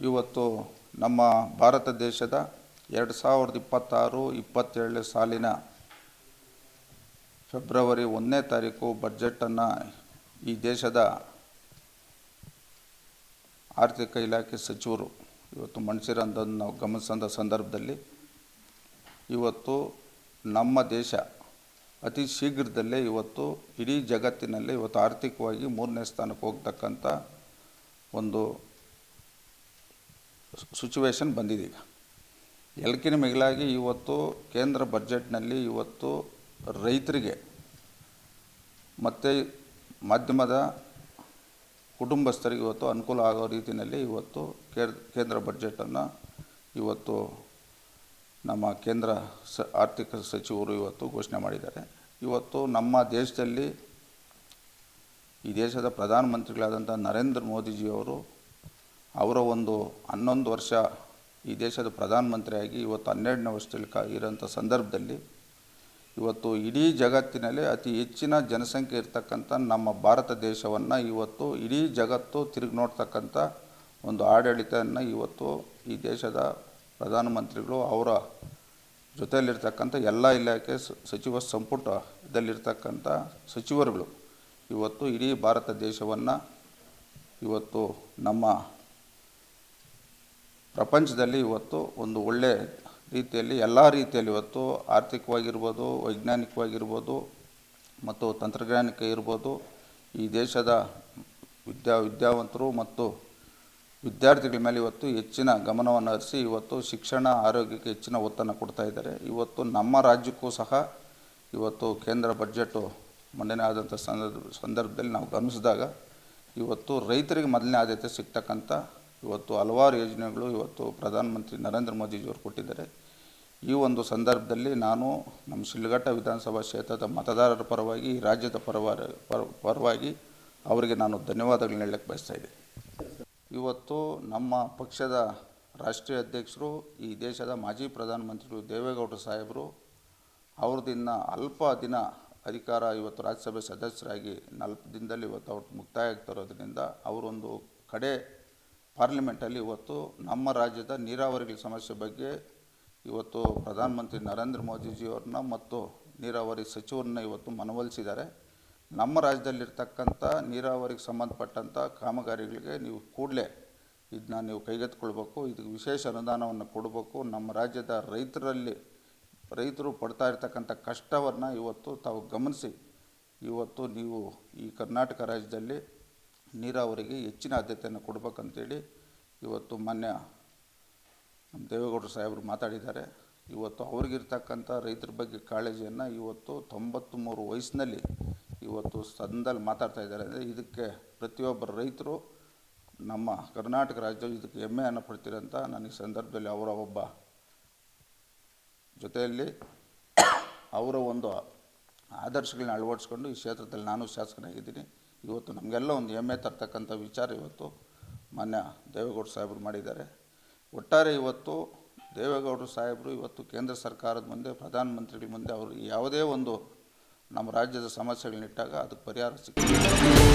ಇವತ್ತು ನಮ್ಮ ಭಾರತ ದೇಶದ 2026-27 ಸಾಲಿನ ಫೆಬ್ರವರಿ 1ನೇ ತಾರೀಕು ಬಜೆಟನ್ನು ಈ ದೇಶದ ಆರ್ಥಿಕ ಇಲಾಖೆ ಸಚಿವರು ಇವತ್ತು ಮಂಡಿಸಿರೋದನ್ನು ನಾವು ಗಮನಿಸಿದ ಸಂದರ್ಭದಲ್ಲಿ ಇವತ್ತು ನಮ್ಮ ದೇಶ ಅತಿ ಶೀಘ್ರದಲ್ಲೇ ಇವತ್ತು ಇಡೀ ಜಗತ್ತಿನಲ್ಲಿ ಇವತ್ತು ಆರ್ಥಿಕವಾಗಿ 3ನೇ ಸ್ಥಾನಕ್ಕೆ ಹೋಗ್ತಕ್ಕಂಥ ಒಂದು ಸಿಚುವೇಶನ್ ಬಂದಿದೆ. ಈಗ ಎಲ್ಲಕ್ಕಿಂತ ಮಿಗಿಲಾಗಿ ಇವತ್ತು ಕೇಂದ್ರ ಬಜೆಟ್ನಲ್ಲಿ ಇವತ್ತು ರೈತರಿಗೆ ಮತ್ತು ಮಾಧ್ಯಮದ ಕುಟುಂಬಸ್ಥರಿಗೆ ಇವತ್ತು ಅನುಕೂಲ ಆಗೋ ರೀತಿಯಲ್ಲಿ ಇವತ್ತು ಕೇಂದ್ರ ಬಜೆಟನ್ನು ಇವತ್ತು ನಮ್ಮ ಕೇಂದ್ರ ಆರ್ಥಿಕ ಸಚಿವರು ಇವತ್ತು ಘೋಷಣೆ ಮಾಡಿದ್ದಾರೆ. ಇವತ್ತು ನಮ್ಮ ದೇಶದಲ್ಲಿ ಈ ದೇಶದ ಪ್ರಧಾನಮಂತ್ರಿಗಳಾದಂಥ ನರೇಂದ್ರ ಮೋದಿಜಿಯವರು ಅವರ ಒಂದು 11 ವರ್ಷ ಈ ದೇಶದ ಪ್ರಧಾನಮಂತ್ರಿಯಾಗಿ ಇವತ್ತು 12ನೇ ವರ್ಷದಲ್ಲಿ ಇರೋಂಥ ಸಂದರ್ಭದಲ್ಲಿ ಇವತ್ತು ಇಡೀ ಜಗತ್ತಿನಲ್ಲಿ ಅತಿ ಹೆಚ್ಚಿನ ಜನಸಂಖ್ಯೆ ಇರ್ತಕ್ಕಂಥ ನಮ್ಮ ಭಾರತ ದೇಶವನ್ನು ಇವತ್ತು ಇಡೀ ಜಗತ್ತು ತಿರುಗಿ ನೋಡ್ತಕ್ಕಂಥ ಒಂದು ಆಡಳಿತವನ್ನು ಇವತ್ತು ಈ ದೇಶದ ಪ್ರಧಾನಮಂತ್ರಿಗಳು ಅವರ ಜೊತೆಯಲ್ಲಿರ್ತಕ್ಕಂಥ ಎಲ್ಲ ಇಲಾಖೆ ಸಚಿವ ಸಂಪುಟದಲ್ಲಿರ್ತಕ್ಕಂಥ ಸಚಿವರುಗಳು ಇವತ್ತು ಇಡೀ ಭಾರತ ದೇಶವನ್ನು ಇವತ್ತು ನಮ್ಮ ಪ್ರಪಂಚದಲ್ಲಿ ಇವತ್ತು ಒಂದು ಒಳ್ಳೆಯ ರೀತಿಯಲ್ಲಿ ಎಲ್ಲ ರೀತಿಯಲ್ಲಿ ಇವತ್ತು ಆರ್ಥಿಕವಾಗಿರ್ಬೋದು, ವೈಜ್ಞಾನಿಕವಾಗಿರ್ಬೋದು ಮತ್ತು ತಂತ್ರಜ್ಞಾನಿಕ ಇರ್ಬೋದು ಈ ದೇಶದ ವಿದ್ಯಾವಂತರು ಮತ್ತು ವಿದ್ಯಾರ್ಥಿಗಳ ಮೇಲೆ ಇವತ್ತು ಹೆಚ್ಚಿನ ಗಮನವನ್ನು ಹರಿಸಿ ಇವತ್ತು ಶಿಕ್ಷಣ ಆರೋಗ್ಯಕ್ಕೆ ಹೆಚ್ಚಿನ ಒತ್ತನ್ನು ಕೊಡ್ತಾ ಇದ್ದಾರೆ. ಇವತ್ತು ನಮ್ಮ ರಾಜ್ಯಕ್ಕೂ ಸಹ ಇವತ್ತು ಕೇಂದ್ರ ಬಜೆಟು ಮಂಡನೆ ಆದಂಥ ಸಂದರ್ಭದಲ್ಲಿ ನಾವು ಗಮನಿಸಿದಾಗ ಇವತ್ತು ರೈತರಿಗೆ ಮೊದಲನೇ ಆದ್ಯತೆ ಸಿಗ್ತಕ್ಕಂಥ ಇವತ್ತು ಹಲವಾರು ಯೋಜನೆಗಳು ಇವತ್ತು ಪ್ರಧಾನಮಂತ್ರಿ ನರೇಂದ್ರ ಮೋದಿಜಿಯವರು ಕೊಟ್ಟಿದ್ದಾರೆ. ಈ ಒಂದು ಸಂದರ್ಭದಲ್ಲಿ ನಾನು ನಮ್ಮ ಶಿಡ್ಲಘಟ್ಟ ವಿಧಾನಸಭಾ ಕ್ಷೇತ್ರದ ಮತದಾರರ ಪರವಾಗಿ ಈ ರಾಜ್ಯದ ಪರವಾಗಿ ಅವರಿಗೆ ನಾನು ಧನ್ಯವಾದಗಳನ್ನ ಹೇಳಕ್ಕೆ ಬಯಸ್ತಾಯಿದ್ದೆ. ಇವತ್ತು ನಮ್ಮ ಪಕ್ಷದ ರಾಷ್ಟ್ರೀಯ ಅಧ್ಯಕ್ಷರು ಈ ದೇಶದ ಮಾಜಿ ಪ್ರಧಾನಮಂತ್ರಿಗಳು ದೇವೇಗೌಡರು ಸಾಹೇಬರು ಅವ್ರದಿನ್ನ ಅಲ್ಪ ದಿನ ಅಧಿಕಾರ ಇವತ್ತು ರಾಜ್ಯಸಭೆ ಸದಸ್ಯರಾಗಿ 40 ದಿನದಲ್ಲಿ ಇವತ್ತು ಅವ್ರು ಮುಕ್ತಾಯ ಆಗ್ತಿರೋದ್ರಿಂದ ಅವರೊಂದು ಕಡೆ ಪಾರ್ಲಿಮೆಂಟಲ್ಲಿ ಇವತ್ತು ನಮ್ಮ ರಾಜ್ಯದ ನೀರಾವರಿಗಳ ಸಮಸ್ಯೆ ಬಗ್ಗೆ ಇವತ್ತು ಪ್ರಧಾನಮಂತ್ರಿ ನರೇಂದ್ರ ಮೋದಿಜಿಯವ್ರನ್ನ ಮತ್ತು ನೀರಾವರಿ ಸಚಿವರನ್ನ ಇವತ್ತು ಮನವೊಲಿಸಿದ್ದಾರೆ. ನಮ್ಮ ರಾಜ್ಯದಲ್ಲಿರ್ತಕ್ಕಂಥ ನೀರಾವರಿಗೆ ಸಂಬಂಧಪಟ್ಟಂಥ ಕಾಮಗಾರಿಗಳಿಗೆ ನೀವು ಕೂಡಲೇ ಇದನ್ನ ನೀವು ಕೈಗೆತ್ತಿಕೊಳ್ಬೇಕು, ಇದಕ್ಕೆ ವಿಶೇಷ ಅನುದಾನವನ್ನು ಕೊಡಬೇಕು. ನಮ್ಮ ರಾಜ್ಯದ ರೈತರು ಪಡ್ತಾ ಇರ್ತಕ್ಕಂಥ ಕಷ್ಟವನ್ನು ಇವತ್ತು ತಾವು ಗಮನಿಸಿ ಇವತ್ತು ನೀವು ಈ ಕರ್ನಾಟಕ ರಾಜ್ಯದಲ್ಲಿ ನೀರಾವರಿಗೆ ಹೆಚ್ಚಿನ ಆದ್ಯತೆಯನ್ನು ಕೊಡಬೇಕಂತೇಳಿ ಇವತ್ತು ಮಾನ್ಯ ನಮ್ಮ ದೇವೇಗೌಡರು ಸಾಹೇಬರು ಮಾತಾಡಿದ್ದಾರೆ. ಇವತ್ತು ಅವ್ರಿಗಿರ್ತಕ್ಕಂಥ ರೈತರ ಬಗ್ಗೆ ಕಾಳಜಿಯನ್ನು ಇವತ್ತು 93 ವಯಸ್ಸಿನಲ್ಲಿ ಇವತ್ತು ಸದನದಲ್ಲಿ ಮಾತಾಡ್ತಾ ಇದ್ದಾರೆ. ಅಂದರೆ ಇದಕ್ಕೆ ಪ್ರತಿಯೊಬ್ಬರ ರೈತರು ನಮ್ಮ ಕರ್ನಾಟಕ ರಾಜ್ಯದಲ್ಲಿ ಇದಕ್ಕೆ ಹೆಮ್ಮೆಯನ್ನು ಪಡ್ತೀರಂತ ನಾನು ಈ ಸಂದರ್ಭದಲ್ಲಿ ಅವರ ಒಬ್ಬ ಜೊತೆಯಲ್ಲಿ ಅವರ ಒಂದು ಆದರ್ಶಗಳನ್ನ ಅಳವಡಿಸ್ಕೊಂಡು ಈ ಕ್ಷೇತ್ರದಲ್ಲಿ ನಾನು ಶಾಸಕನಾಗಿದ್ದೀನಿ. ಇವತ್ತು ನಮಗೆಲ್ಲ ಒಂದು ಹೆಮ್ಮೆ ತರ್ತಕ್ಕಂಥ ವಿಚಾರ ಇವತ್ತು ಮಾನ್ಯ ದೇವೇಗೌಡರು ಸಾಹೇಬರು ಮಾಡಿದ್ದಾರೆ. ಒಟ್ಟಾರೆ ಇವತ್ತು ದೇವೇಗೌಡರು ಸಾಹೇಬರು ಇವತ್ತು ಕೇಂದ್ರ ಸರ್ಕಾರದ ಮುಂದೆ ಪ್ರಧಾನಮಂತ್ರಿಗಳ ಮುಂದೆ ಅವರು ಯಾವುದೇ ಒಂದು ನಮ್ಮ ರಾಜ್ಯದ ಸಮಸ್ಯೆಗಳನ್ನಿಟ್ಟಾಗ ಅದಕ್ಕೆ ಪರಿಹಾರ ಸಿಗ್ತದೆ.